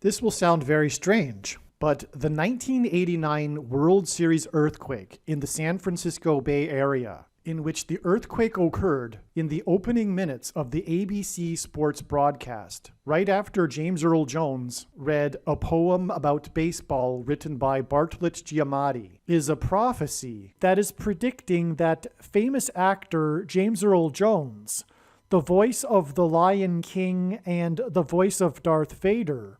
This will sound very strange, but the 1989 World Series earthquake in the San Francisco Bay Area, in which the earthquake occurred in the opening minutes of the ABC Sports broadcast, right after James Earl Jones read a poem about baseball written by Bartlett Giamatti, is a prophecy that is predicting that famous actor James Earl Jones, the voice of the Lion King and the voice of Darth Vader,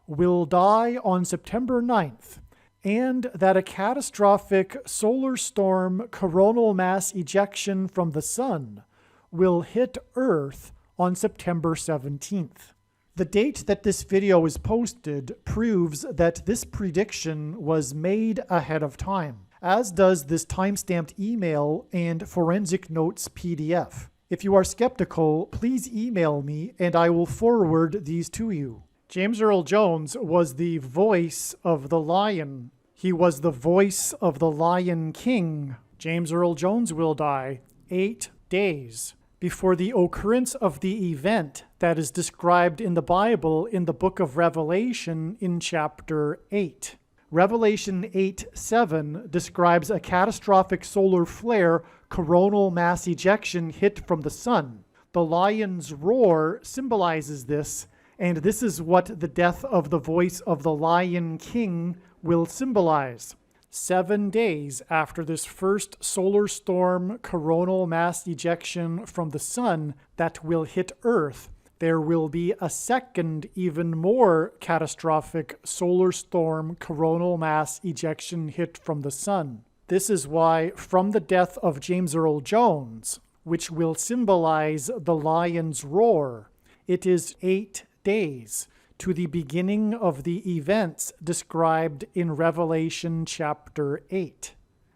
will die on September 9th, and that a catastrophic solar storm coronal mass ejection from the sun will hit Earth on September 17th. The date that this video is posted proves that this prediction was made ahead of time, as does this timestamped email and forensic notes PDF. If you are skeptical, please email me and I will forward these to you. James Earl Jones was the voice of the lion. He was the voice of the Lion King. James Earl Jones will die 8 days before the occurrence of the event that is described in the Bible in the book of Revelation in chapter 8. Revelation 8:7 describes a catastrophic solar flare coronal mass ejection hit from the sun. The lion's roar symbolizes this, and this is what the death of the voice of the Lion King will symbolize. 7 days after this first solar storm coronal mass ejection from the sun that will hit Earth, there will be a second, even more catastrophic solar storm coronal mass ejection hit from the sun. This is why, from the death of James Earl Jones, which will symbolize the lion's roar, it is 8 days to the beginning of the events described in Revelation chapter 8.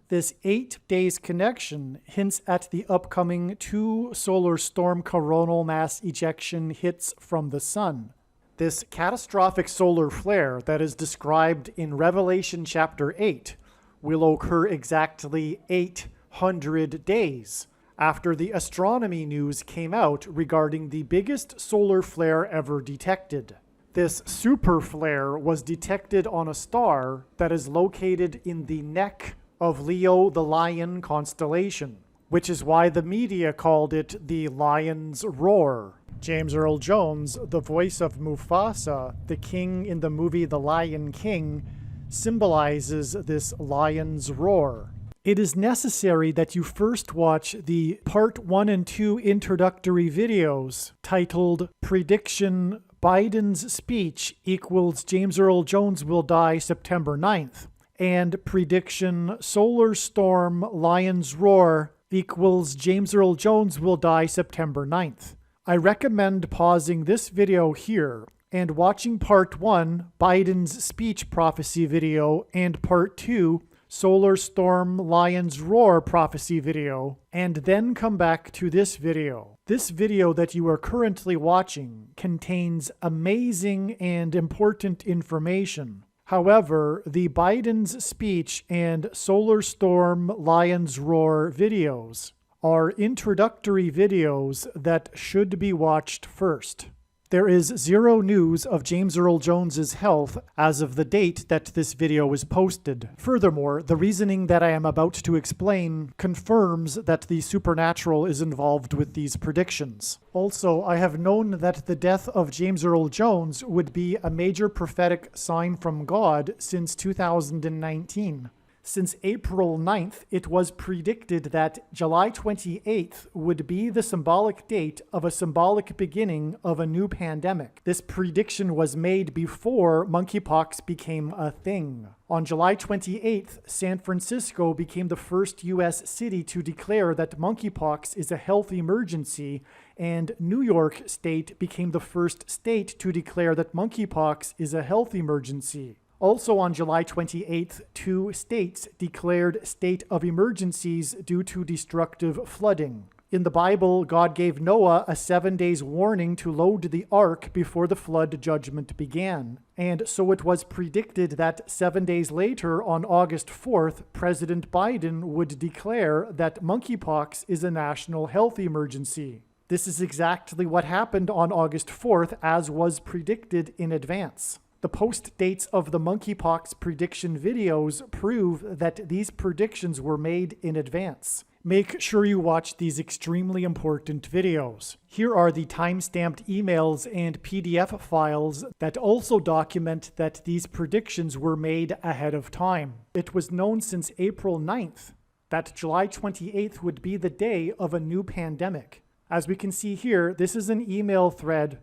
This 8 days connection hints at the upcoming 2 solar storm coronal mass ejection hits from the sun. This catastrophic solar flare that is described in Revelation chapter 8 will occur exactly 800 days after the astronomy news came out regarding the biggest solar flare ever detected. This super flare was detected on a star that is located in the neck of Leo the Lion constellation, which is why the media called it the Lion's Roar. James Earl Jones, the voice of Mufasa, the king in the movie The Lion King, symbolizes this lion's roar. It is necessary that you first watch the Part 1 and 2 introductory videos titled Prediction Biden's Speech equals James Earl Jones will die September 9th and Prediction Solar Storm Lion's Roar equals James Earl Jones will die September 9th. I recommend pausing this video here and watching Part 1, Biden's Speech Prophecy video, and Part 2, Solar Storm Lion's Roar prophecy video, and then come back to this video. This video that you are currently watching contains amazing and important information. However, the Biden's Speech and Solar Storm Lion's Roar videos are introductory videos that should be watched first. There is zero news of James Earl Jones's health as of the date that this video was posted. Furthermore, the reasoning that I am about to explain confirms that the supernatural is involved with these predictions. Also, I have known that the death of James Earl Jones would be a major prophetic sign from God since 2019. Since April 9th, it was predicted that July 28th would be the symbolic date of a symbolic beginning of a new pandemic. This prediction was made before monkeypox became a thing. On July 28th, San Francisco became the first U.S. city to declare that monkeypox is a health emergency, and New York State became the first state to declare that monkeypox is a health emergency. Also on July 28th, 2 states declared state of emergencies due to destructive flooding. In the Bible, God gave Noah a 7 days warning to load the ark before the flood judgment began. And so it was predicted that 7 days later, on August 4th, President Biden would declare that monkeypox is a national health emergency. This is exactly what happened on August 4th, as was predicted in advance. The post dates of the monkeypox prediction videos prove that these predictions were made in advance. Make sure you watch these extremely important videos. Here are the time-stamped emails and PDF files that also document that these predictions were made ahead of time. It was known since April 9th that July 28th would be the day of a new pandemic. As we can see here, this is an email thread,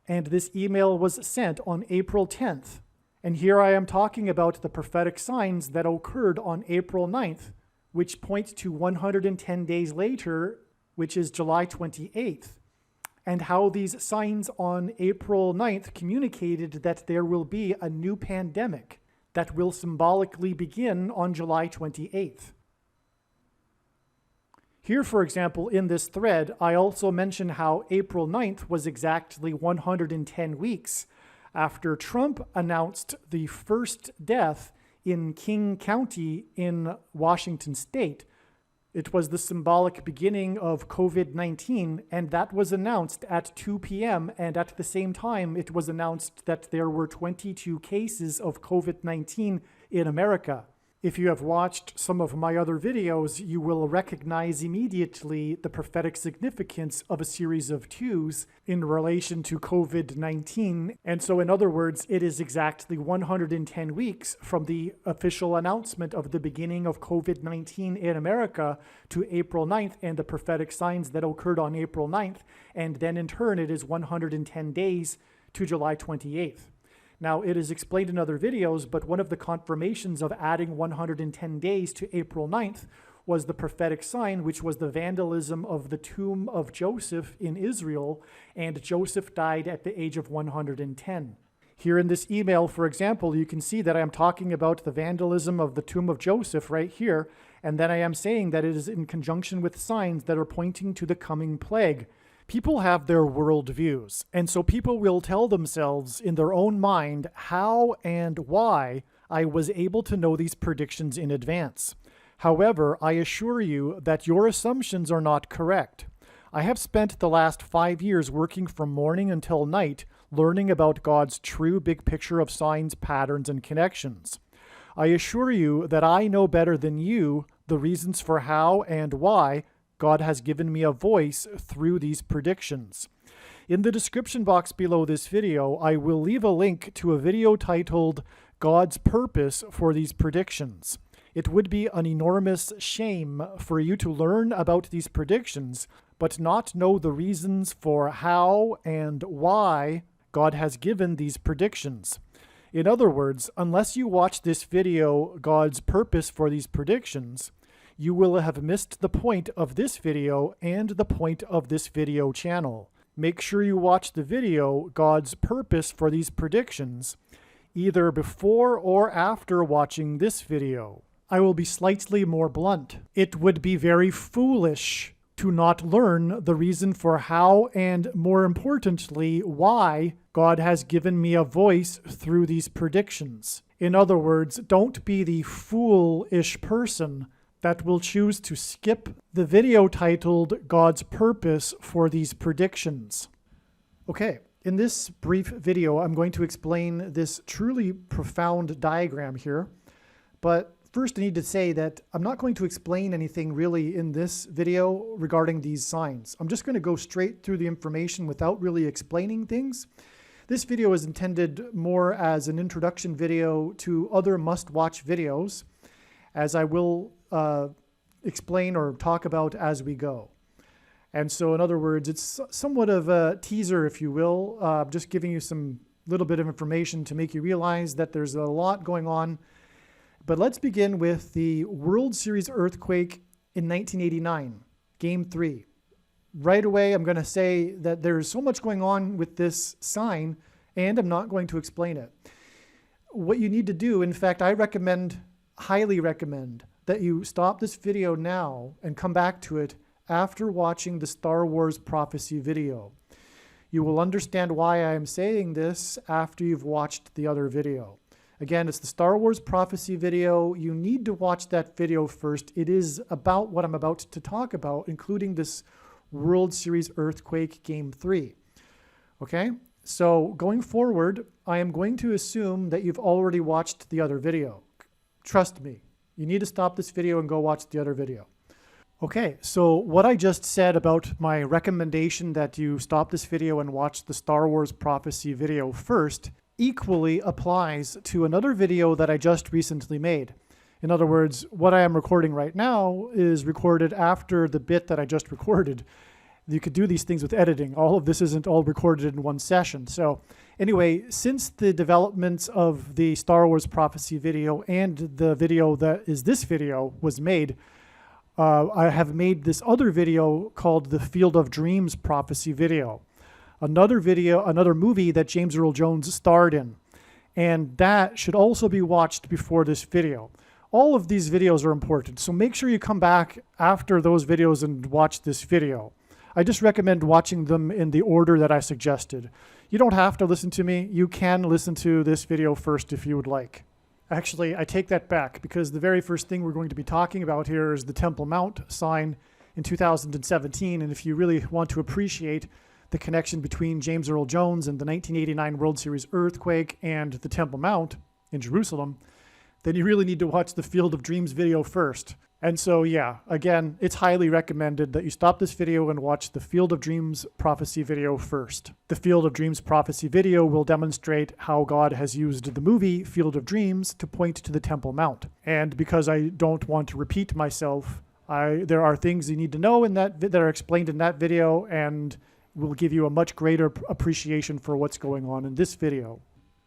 and this email was sent on April 10th. And here I am talking about the prophetic signs that occurred on April 9th, which points to 110 days later, which is July 28th, and how these signs on April 9th communicated that there will be a new pandemic that will symbolically begin on July 28th. Here, for example, in this thread, I also mention how April 9th was exactly 110 weeks after Trump announced the first death in King County in Washington State. It was the symbolic beginning of COVID-19, and that was announced at 2 p.m., and at the same time, it was announced that there were 22 cases of COVID-19 in America. If you have watched some of my other videos, you will recognize immediately the prophetic significance of a series of twos in relation to COVID-19. And so, in other words, it is exactly 110 weeks from the official announcement of the beginning of COVID-19 in America to April 9th and the prophetic signs that occurred on April 9th. And then in turn, it is 110 days to July 28th. Now, it is explained in other videos, but one of the confirmations of adding 110 days to April 9th was the prophetic sign, which was the vandalism of the tomb of Joseph in Israel, and Joseph died at the age of 110. Here in this email, for example, you can see that I am talking about the vandalism of the tomb of Joseph right here, and then I am saying that it is in conjunction with signs that are pointing to the coming plague. People have their worldviews, and so people will tell themselves in their own mind how and why I was able to know these predictions in advance. However, I assure you that your assumptions are not correct. I have spent the last 5 years working from morning until night, learning about God's true big picture of signs, patterns, and connections. I assure you that I know better than you the reasons for how and why God has given me a voice through these predictions. In the description box below this video, I will leave a link to a video titled God's Purpose for These Predictions. It would be an enormous shame for you to learn about these predictions, but not know the reasons for how and why God has given these predictions. In other words, unless you watch this video, God's Purpose for These Predictions, you will have missed the point of this video and the point of this video channel. Make sure you watch the video, God's Purpose for These Predictions, either before or after watching this video. I will be slightly more blunt. It would be very foolish to not learn the reason for how and, more importantly, why God has given me a voice through these predictions. In other words, don't be the foolish person that will choose to skip the video titled God's Purpose for These Predictions. Okay, in this brief video, I'm going to explain this truly profound diagram here. But first I need to say that I'm not going to explain anything really in this video regarding these signs. I'm just going to go straight through the information without really explaining things. This video is intended more as an introduction video to other must-watch videos, as I will explain or talk about as we go. And so, in other words, it's somewhat of a teaser, if you will, just giving you some little bit of information to make you realize that there's a lot going on. But let's begin with the World Series earthquake in 1989, Game 3. Right away, I'm going to say that there's so much going on with this sign, and I'm not going to explain it. What you need to do, in fact, I highly recommend that you stop this video now and come back to it after watching the Star Wars prophecy video. You will understand why I am saying this after you've watched the other video. Again, it's the Star Wars prophecy video. You need to watch that video first. It is about what I'm about to talk about, including this World Series earthquake Game 3. Okay? So going forward, I am going to assume that you've already watched the other video. Trust me, you need to stop this video and go watch the other video. Okay, so what I just said about my recommendation that you stop this video and watch the Star Wars Prophecy video first equally applies to another video that I just recently made. In other words, what I am recording right now is recorded after the bit that I just recorded. You could do these things with editing. All of this isn't all recorded in one session. So anyway, since the developments of the Star Wars Prophecy video and the video that is this video was made, I have made this other video called the Field of Dreams Prophecy video. Another movie that James Earl Jones starred in. And that should also be watched before this video. All of these videos are important, so make sure you come back after those videos and watch this video. I just recommend watching them in the order that I suggested. You don't have to listen to me. You can listen to this video first if you would like. Actually, I take that back because the very first thing we're going to be talking about here is the Temple Mount sign in 2017. And if you really want to appreciate the connection between James Earl Jones and the 1989 World Series earthquake and the Temple Mount in Jerusalem, then you really need to watch the Field of Dreams video first. And so, yeah, again, it's highly recommended that you stop this video and watch the Field of Dreams Prophecy video first. The Field of Dreams Prophecy video will demonstrate how God has used the movie Field of Dreams to point to the Temple Mount. And because I don't want to repeat myself, there are things you need to know that are explained in that video and will give you a much greater appreciation for what's going on in this video.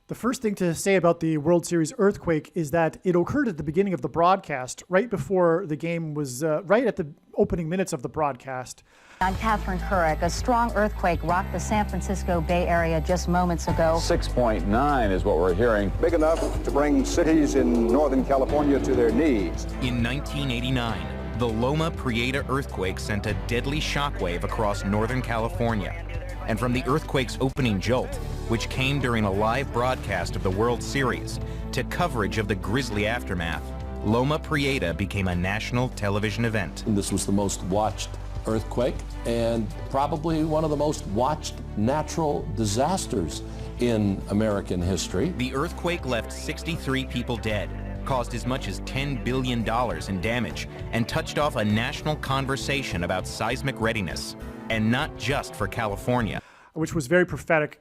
The first thing to say about the World Series earthquake is that it occurred at the beginning of the broadcast, right before the game was, right at the opening minutes of the broadcast. I'm Catherine Couric. A strong earthquake rocked the San Francisco Bay Area just moments ago. 6.9 is what we're hearing. Big enough to bring cities in Northern California to their knees. In 1989, the Loma Prieta earthquake sent a deadly shockwave across Northern California. And from the earthquake's opening jolt, which came during a live broadcast of the World Series, to coverage of the grisly aftermath, Loma Prieta became a national television event. This was the most watched earthquake and probably one of the most watched natural disasters in American history. The earthquake left 63 people dead, caused as much as $10 billion in damage, and touched off a national conversation about seismic readiness. And not just for California. Which was very prophetic,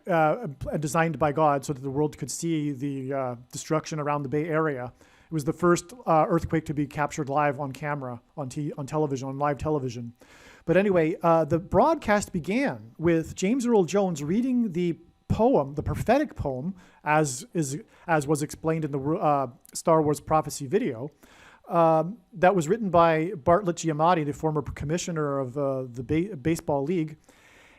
designed by God so that the world could see the destruction around the Bay Area. It was the first earthquake to be captured live on camera, on television, on live television. But anyway, the broadcast began with James Earl Jones reading the poem, the prophetic poem, as was explained in the Star Wars Prophecy video, that was written by Bartlett Giamatti, the former commissioner of the Baseball League.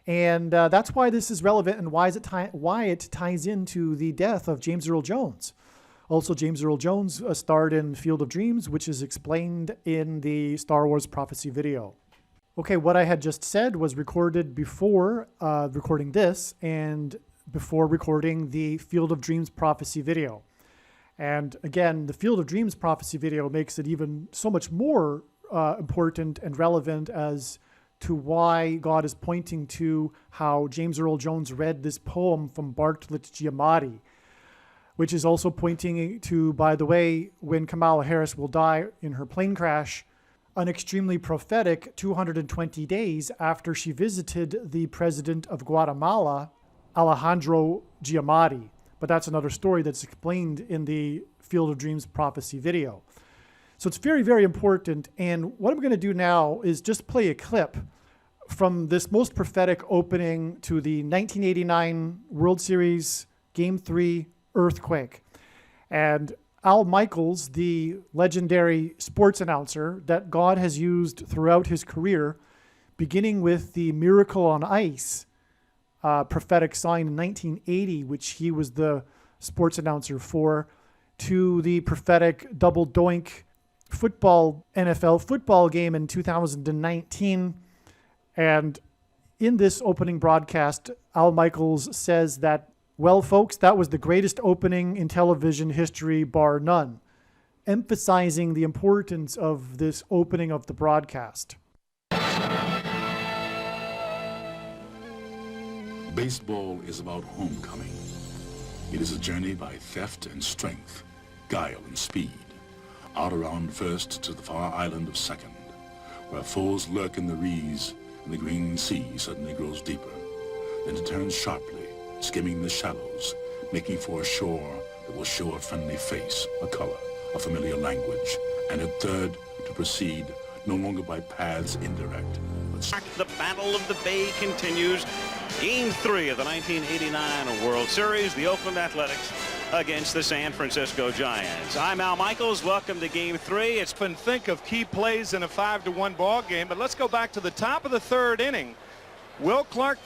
And that's why this is relevant and why it ties into the death of James Earl Jones. Also, James Earl Jones starred in Field of Dreams, which is explained in the Star Wars Prophecy video. Okay, what I had just said was recorded before recording this and before recording the Field of Dreams Prophecy video. And again, the Field of Dreams Prophecy video makes it even so much more important and relevant as to why God is pointing to how James Earl Jones read this poem from Bartlett Giamatti, which is also pointing to, by the way, when Kamala Harris will die in her plane crash, an extremely prophetic 220 days after she visited the president of Guatemala, Alejandro Giamatti. But that's another story that's explained in the Field of Dreams Prophecy video. So it's very, very important. And what I'm going to do now is just play a clip from this most prophetic opening to the 1989 World Series Game 3 earthquake. And Al Michaels, the legendary sports announcer that God has used throughout his career, beginning with the Miracle on Ice prophetic sign in 1980, which he was the sports announcer for, to the prophetic double doink NFL football game in 2019. And in this opening broadcast, Al Michaels says that, well, folks, that was the greatest opening in television history, bar none, emphasizing the importance of this opening of the broadcast. Baseball is about homecoming. It is a journey by theft and strength, guile and speed, out around first to the far island of second, where foes lurk in the reeds and the green sea suddenly grows deeper. Then it turns sharply, skimming the shallows, making for a shore that will show a friendly face, a color, a familiar language, and at third to proceed no longer by paths indirect, but the Battle of the Bay continues. Game 3 of the 1989 World Series, the Oakland Athletics against the San Francisco Giants. I'm Al Michaels. Welcome to Game 3. It's been think of key plays in a 5-1 ball game, but let's go back to the top of the third inning. Will Clark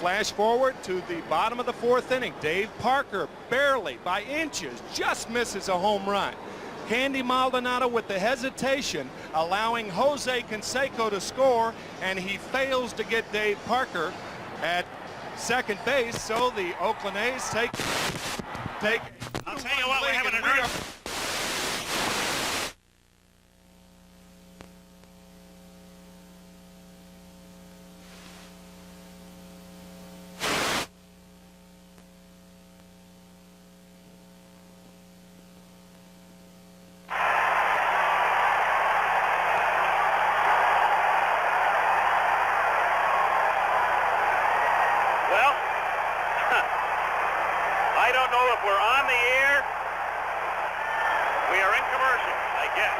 flash forward to the bottom of the fourth inning. Dave Parker barely by inches just misses a home run. Candy Maldonado with the hesitation, allowing Jose Canseco to score, and he fails to get Dave Parker at second base, so the Oakland A's take. I'll tell you what, we're having an early. I don't know if we're on the air. We are in commercial, I guess.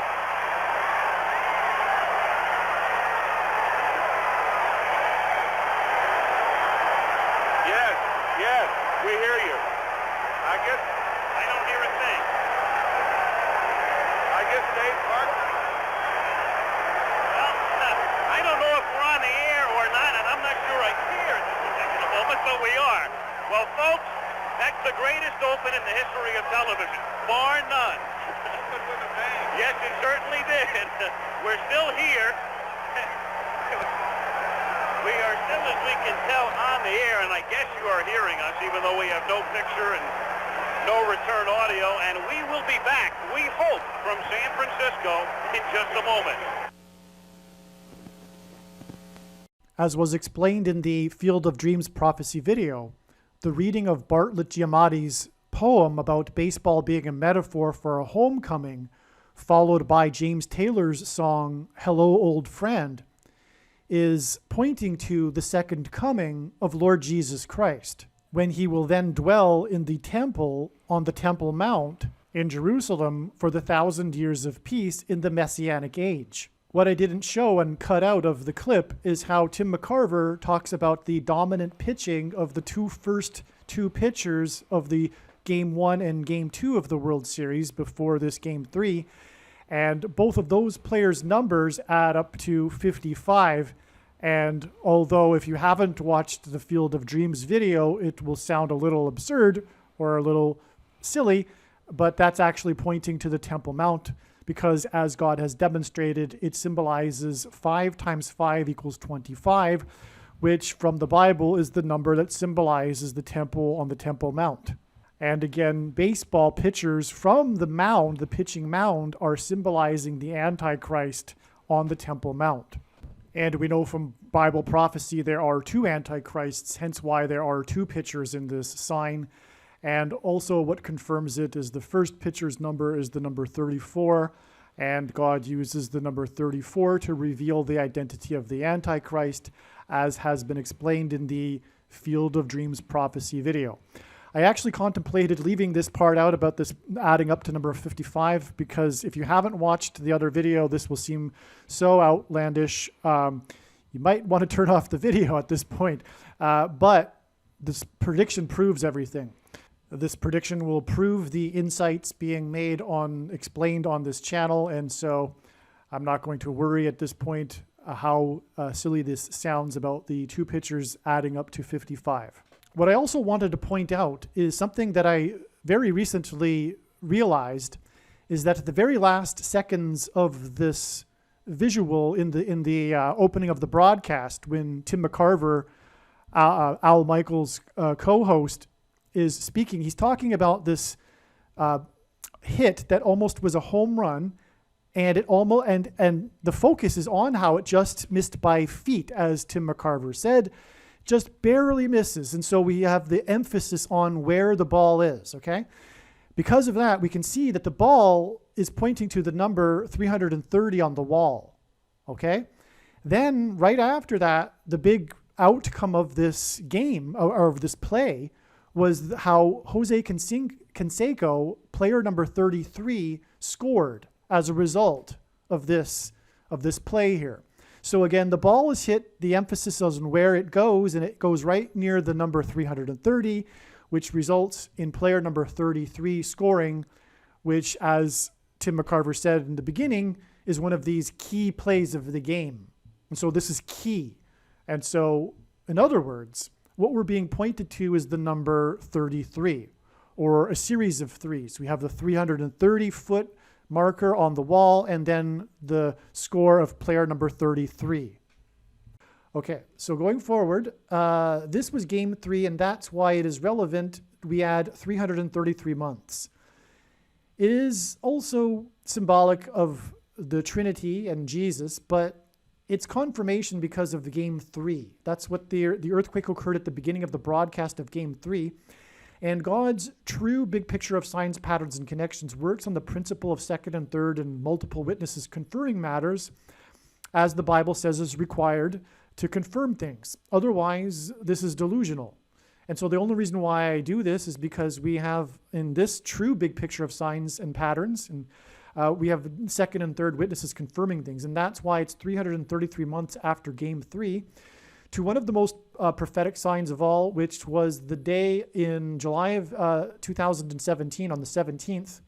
Yes, we hear you. I guess I don't hear a thing. I guess Dave Parker. Well, I don't know if we're on the air or not, and I'm not sure I care at this particular moment, but we are. Well, folks, that's the greatest open in the history of television, bar none. Yes, it certainly did. We're still here. We are still, as we can tell, on the air, and I guess you are hearing us, even though we have no picture and no return audio, and we will be back, we hope, from San Francisco in just a moment. As was explained in the Field of Dreams prophecy video, the reading of Bartlett Giamatti's poem about baseball being a metaphor for a homecoming, followed by James Taylor's song, Hello, Old Friend, is pointing to the second coming of Lord Jesus Christ, when he will then dwell in the temple on the Temple Mount in Jerusalem for the 1,000 years of peace in the Messianic age. What I didn't show and cut out of the clip is how Tim McCarver talks about the dominant pitching of the first two pitchers of the Game 1 and Game 2 of the World Series before this Game 3. And both of those players' numbers add up to 55. And although if you haven't watched the Field of Dreams video, it will sound a little absurd or a little silly, but that's actually pointing to the Temple Mount, because as God has demonstrated, it symbolizes 5 times 5 equals 25, which from the Bible is the number that symbolizes the temple on the Temple Mount. And again, baseball pitchers from the mound, the pitching mound, are symbolizing the Antichrist on the Temple Mount. And we know from Bible prophecy there are 2 Antichrists, hence why there are 2 pitchers in this sign. And also what confirms it is the first pitcher's number is the number 34, and God uses the number 34 to reveal the identity of the Antichrist, as has been explained in the Field of Dreams prophecy video. I actually contemplated leaving this part out about this adding up to number 55, because if you haven't watched the other video, this will seem so outlandish. You might want to turn off the video at this point, but this prediction proves everything. This prediction will prove the insights being made explained on this channel, and so I'm not going to worry at this point how silly this sounds about the 2 pitchers adding up to 55. What I also wanted to point out is something that I very recently realized, is that at the very last seconds of this visual in the opening of the broadcast, when Tim McCarver, Al Michaels' co-host, is speaking, he's talking about this hit that almost was a home run, and the focus is on how it just missed by feet, as Tim McCarver said. just barely misses. And so we have the emphasis on where the ball is, okay? Because of that, we can see that the ball is pointing to the number 330 on the wall, okay? Then right after that, the big outcome of this game, or of this play, was how Jose Canseco, player number 33, scored as a result of this play here. So again, the ball is hit, the emphasis is on where it goes, and it goes right near the number 330, which results in player number 33 scoring, which, as Tim McCarver said in the beginning, is one of these key plays of the game. And so this is key. And so, in other words, what we're being pointed to is the number 33, or a series of threes. We have the 330-foot marker on the wall, and then the score of player number 33. Okay, so going forward, this was game 3, and that's why it is relevant. We add 333 months. It is also symbolic of the Trinity and Jesus, but it's confirmation because of the game 3. That's what the earthquake occurred at the beginning of the broadcast of game 3. And God's true big picture of signs, patterns, and connections works on the principle of second and third and multiple witnesses conferring matters, as the Bible says is required to confirm things. Otherwise, this is delusional. And so the only reason why I do this is because we have in this true big picture of signs and patterns, and we have second and third witnesses confirming things. And that's why it's 333 months after game 3 to one of the most prophetic signs of all, which was the day in July of 2017, on the 17th,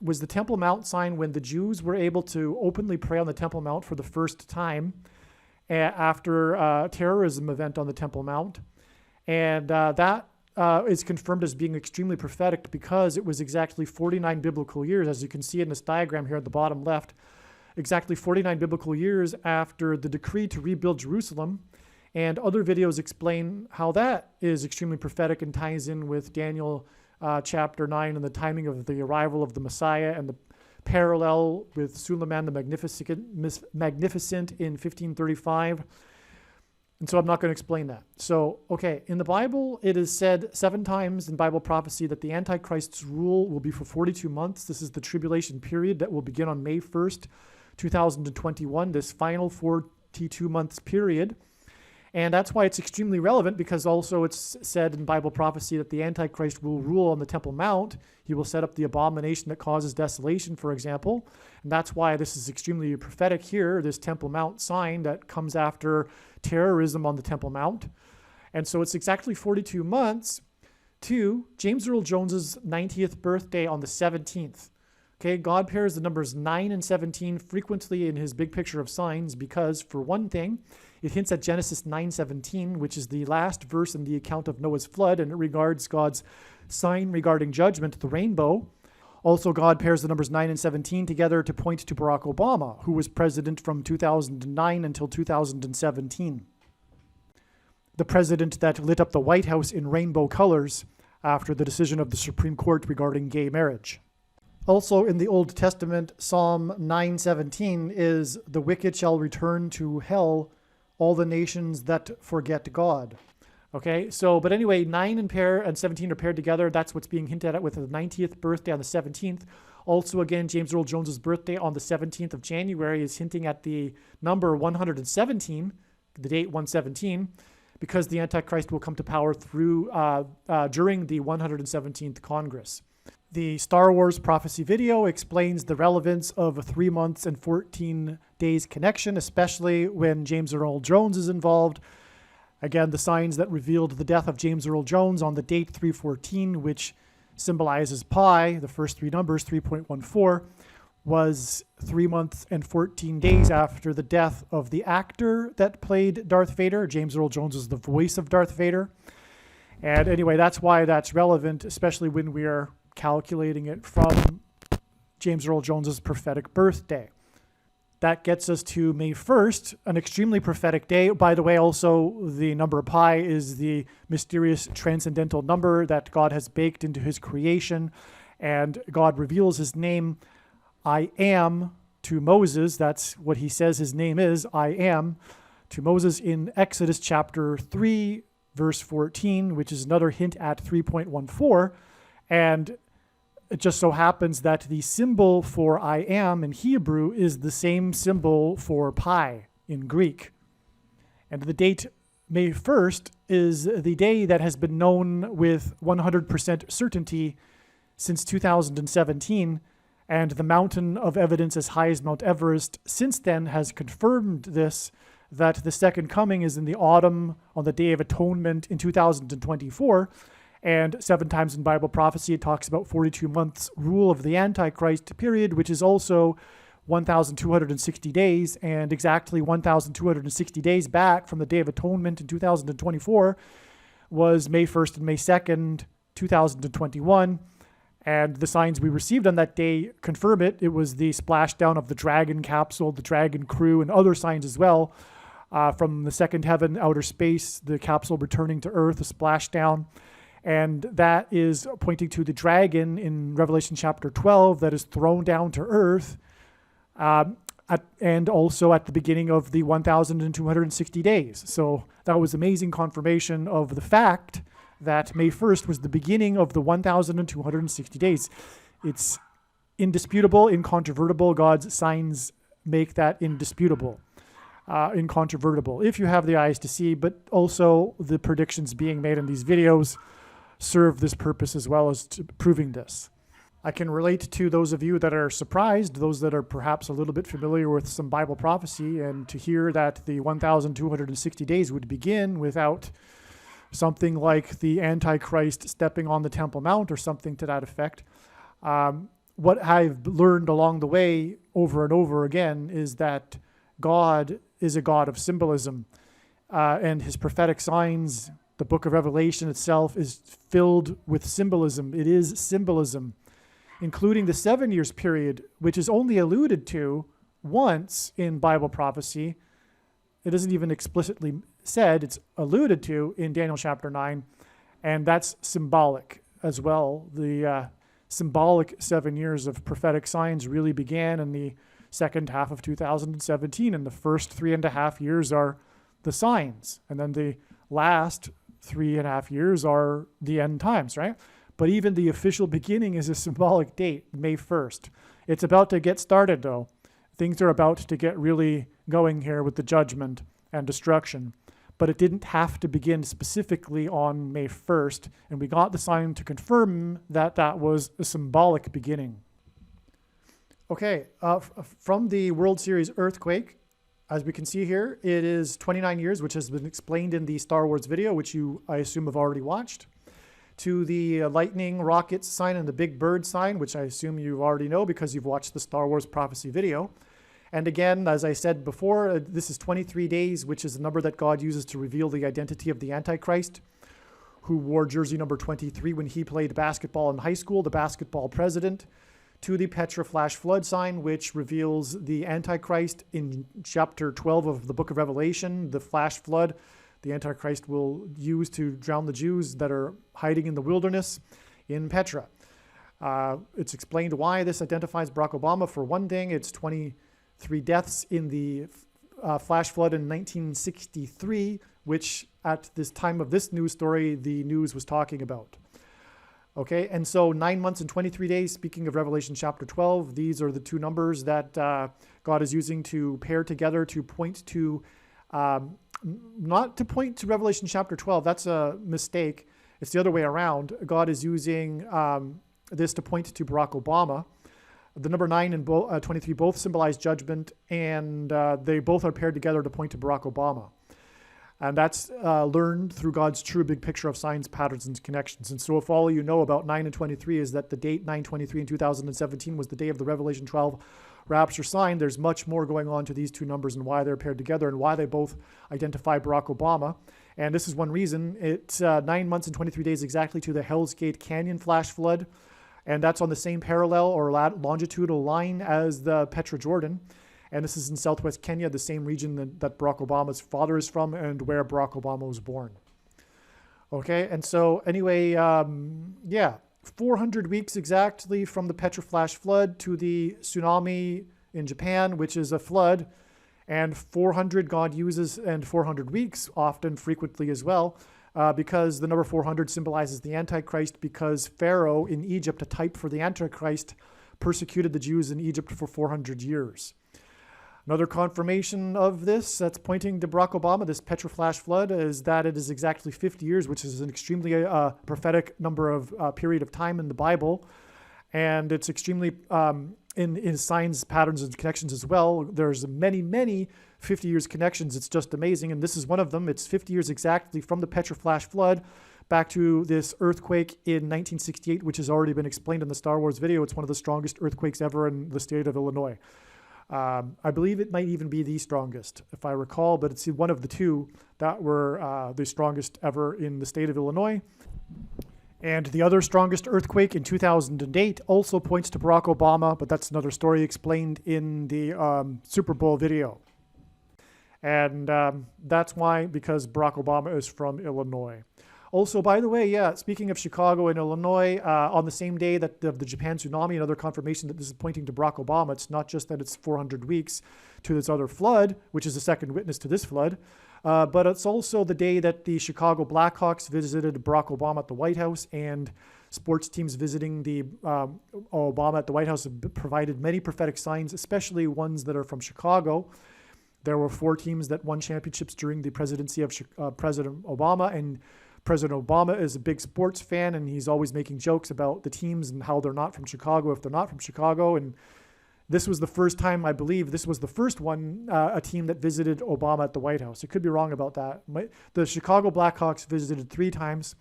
was the Temple Mount sign, when the Jews were able to openly pray on the Temple Mount for the first time after a terrorism event on the Temple Mount. And that is confirmed as being extremely prophetic because it was exactly 49 biblical years, as you can see in this diagram here at the bottom left, exactly 49 biblical years after the decree to rebuild Jerusalem. And other videos explain how that is extremely prophetic and ties in with Daniel chapter 9 and the timing of the arrival of the Messiah, and the parallel with Suleiman the Magnificent in 1535. And so I'm not going to explain that. So, okay, in the Bible, it is said 7 times in Bible prophecy that the Antichrist's rule will be for 42 months. This is the tribulation period that will begin on May 1st, 2021, this final 42 months period. And that's why it's extremely relevant, because also it's said in Bible prophecy that the Antichrist will rule on the Temple Mount. He will set up the abomination that causes desolation, for example. And that's why this is extremely prophetic here, this Temple Mount sign that comes after terrorism on the Temple Mount. And so it's exactly 42 months to James Earl Jones's 90th birthday on the 17th. Okay, God pairs the numbers 9 and 17 frequently in his big picture of signs because, for one thing, it hints at Genesis 9:17, which is the last verse in the account of Noah's flood, and it regards God's sign regarding judgment, the rainbow. Also, God pairs the numbers 9 and 17 together to point to Barack Obama, who was president from 2009 until 2017. The president that lit up the White House in rainbow colors after the decision of the Supreme Court regarding gay marriage. Also in the Old Testament, Psalm 9:17 is, "The wicked shall return to hell, all the nations that forget God." Okay, so, but anyway, 9 and 17 are paired together. That's what's being hinted at with the 90th birthday on the 17th. Also, again, James Earl Jones's birthday on the 17th of January is hinting at the number 117, the date 117, because the Antichrist will come to power through during the 117th Congress. The Star Wars prophecy video explains the relevance of a 3 months and 14 days connection, especially when James Earl Jones is involved. Again, the signs that revealed the death of James Earl Jones on the date 314, which symbolizes pi, the first 3 numbers, 3.14, was 3 months and 14 days after the death of the actor that played Darth Vader. James Earl Jones is the voice of Darth Vader. And anyway, that's why that's relevant, especially when we are calculating it from James Earl Jones's prophetic birthday. That gets us to May 1st, an extremely prophetic day. By the way, also the number pi is the mysterious transcendental number that God has baked into his creation, and God reveals his name, I am, to Moses. That's what he says his name is, I am. to Moses in Exodus chapter 3, verse 14, which is another hint at 3.14. And it just so happens that the symbol for I am in Hebrew is the same symbol for pi in Greek. And the date May 1st is the day that has been known with 100% certainty since 2017, and the mountain of evidence as high as Mount Everest since then has confirmed this, that the second coming is in the autumn on the Day of Atonement in 2024, and 7 times in Bible prophecy it talks about 42 months rule of the Antichrist period, which is also 1,260 days, and exactly 1,260 days back from the Day of Atonement in 2024 was May 1st and May 2nd, 2021. And the signs we received on that day confirm it. It was the splashdown of the Dragon capsule, the Dragon crew, and other signs as well. From the second heaven, outer space, the capsule returning to Earth, a splashdown. And that is pointing to the dragon in Revelation chapter 12 that is thrown down to Earth. And also at the beginning of the 1,260 days. So that was amazing confirmation of the fact that May 1st was the beginning of the 1,260 days. It's indisputable, incontrovertible. God's signs make that indisputable, incontrovertible, if you have the eyes to see, but also the predictions being made in these videos serve this purpose as well as to proving this. I can relate to those of you that are surprised, those that are perhaps a little bit familiar with some Bible prophecy, and to hear that the 1,260 days would begin without something like the Antichrist stepping on the Temple Mount or something to that effect. What I've learned along the way over and over again is that God is a God of symbolism, and his prophetic signs, the book of Revelation itself, is filled with symbolism. It is symbolism, including the 7 years period, which is only alluded to once in Bible prophecy. It isn't even explicitly said, it's alluded to in Daniel chapter 9, and that's symbolic as well. The symbolic 7 years of prophetic signs really began in the second half of 2017, and the first 3.5 years are the signs, and then the last 3.5 years are the end times, right? But even the official beginning is a symbolic date, May 1st. It's about to get started, though. Things are about to get really going here with the judgment and destruction. But it didn't have to begin specifically on May 1st, and we got the sign to confirm that that was a symbolic beginning. Okay, from the World Series earthquake, as we can see here, it is 29 years, which has been explained in the Star Wars video, which you, I assume, have already watched, to the lightning rocket sign and the big bird sign, which I assume you already know because you've watched the Star Wars prophecy video. And again, as I said before, this is 23 days, which is the number that God uses to reveal the identity of the Antichrist, who wore jersey number 23 when he played basketball in high school, the basketball president, to the Petra flash flood sign, which reveals the Antichrist in chapter 12 of the book of Revelation, the flash flood the Antichrist will use to drown the Jews that are hiding in the wilderness in Petra. It's explained why this identifies Barack Obama. For one thing, it's 23 deaths in the flash flood in 1963, which at this time of this news story, the news was talking about. Okay, and so 9 months and 23 days, speaking of Revelation chapter 12, these are the two numbers that God is using to pair together to point to, not to point to Revelation chapter 12, that's a mistake. It's the other way around. God is using this to point to Barack Obama. The number 9 and 23 both symbolize judgment, and they both are paired together to point to Barack Obama. And that's learned through God's true big picture of signs, patterns, and connections. And so if all you know about 9 and 23 is that the date 9/23 in 2017 was the day of the Revelation 12 rapture sign, there's much more going on to these two numbers and why they're paired together and why they both identify Barack Obama. And this is one reason. It's 9 months and 23 days exactly to the Hell's Gate Canyon flash flood. And that's on the same parallel or longitudinal line as the Petra Jordan. And this is in southwest Kenya, the same region that Barack Obama's father is from and where Barack Obama was born. Okay, and so anyway, 400 weeks exactly from the Petra flash flood to the tsunami in Japan, which is a flood. And 400 God uses, and 400 weeks often, frequently as well, because the number 400 symbolizes the Antichrist, because Pharaoh in Egypt, a type for the Antichrist, persecuted the Jews in Egypt for 400 years. Another confirmation of this that's pointing to Barack Obama, this petroflash flood, is that it is exactly 50 years, which is an extremely prophetic number of period of time in the Bible. And it's extremely in signs, patterns, and connections as well. There's many 50 years connections. It's just amazing. And this is one of them. It's 50 years exactly from the petroflash flood back to this earthquake in 1968, which has already been explained in the Star Wars video. It's one of the strongest earthquakes ever in the state of Illinois. I believe it might even be the strongest, if I recall, but it's one of the two that were the strongest ever in the state of Illinois. And the other strongest earthquake in 2008 also points to Barack Obama, but that's another story explained in the Super Bowl video. And that's why, because Barack Obama is from Illinois. Also, by the way, yeah, speaking of Chicago and Illinois, on the same day that of the Japan tsunami, another confirmation that this is pointing to Barack Obama. It's not just that it's 400 weeks to this other flood, which is the second witness to this flood, but it's also the day that the Chicago Blackhawks visited Barack Obama at the White House, and sports teams visiting the Obama at the White House have provided many prophetic signs, especially ones that are from Chicago. There were 4 teams that won championships during the presidency of President Obama, and President Obama is a big sports fan, and he's always making jokes about the teams and how they're not from Chicago if they're not from Chicago. And this was the first time, I believe, this was the first one, a team that visited Obama at the White House. I could be wrong about that. The Chicago Blackhawks visited 3 times,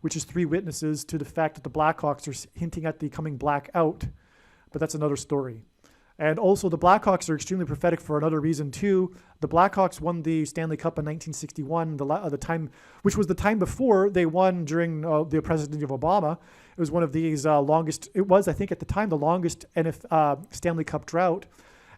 which is 3 witnesses to the fact that the Blackhawks are hinting at the coming blackout, but that's another story. And also the Blackhawks are extremely prophetic for another reason too. The Blackhawks won the Stanley Cup in 1961, the time, which was the time before they won during the presidency of Obama. It was one of these longest, it was, I think at the time, the longest Stanley Cup drought.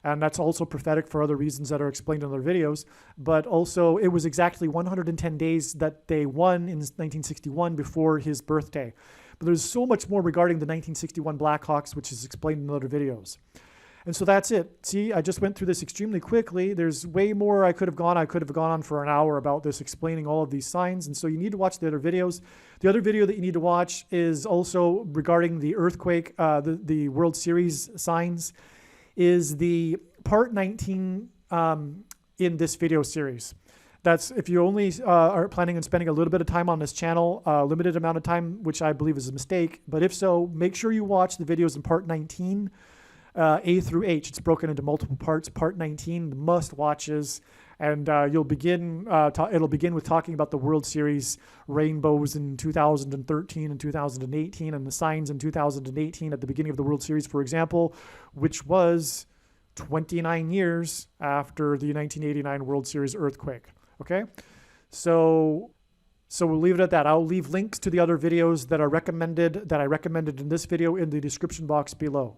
And that's also prophetic for other reasons that are explained in other videos. But also it was exactly 110 days that they won in 1961 before his birthday. But there's so much more regarding the 1961 Blackhawks, which is explained in other videos. And so that's it. See, I just went through this extremely quickly. There's way more I could have gone. I could have gone on for an hour about this, explaining all of these signs. And so you need to watch the other videos. The other video that you need to watch is also regarding the earthquake, the World Series signs, is the part 19 in this video series. That's if you only are planning on spending a little bit of time on this channel, limited amount of time, which I believe is a mistake. But if so, make sure you watch the videos in part 19. A through H. It's broken into multiple parts. Part 19, the must-watches, and you'll begin. It'll begin with talking about the World Series rainbows in 2013 and 2018, and the signs in 2018 at the beginning of the World Series, for example, which was 29 years after the 1989 World Series earthquake. Okay, so we'll leave it at that. I'll leave links to the other videos that are recommended, that I recommended in this video, in the description box below.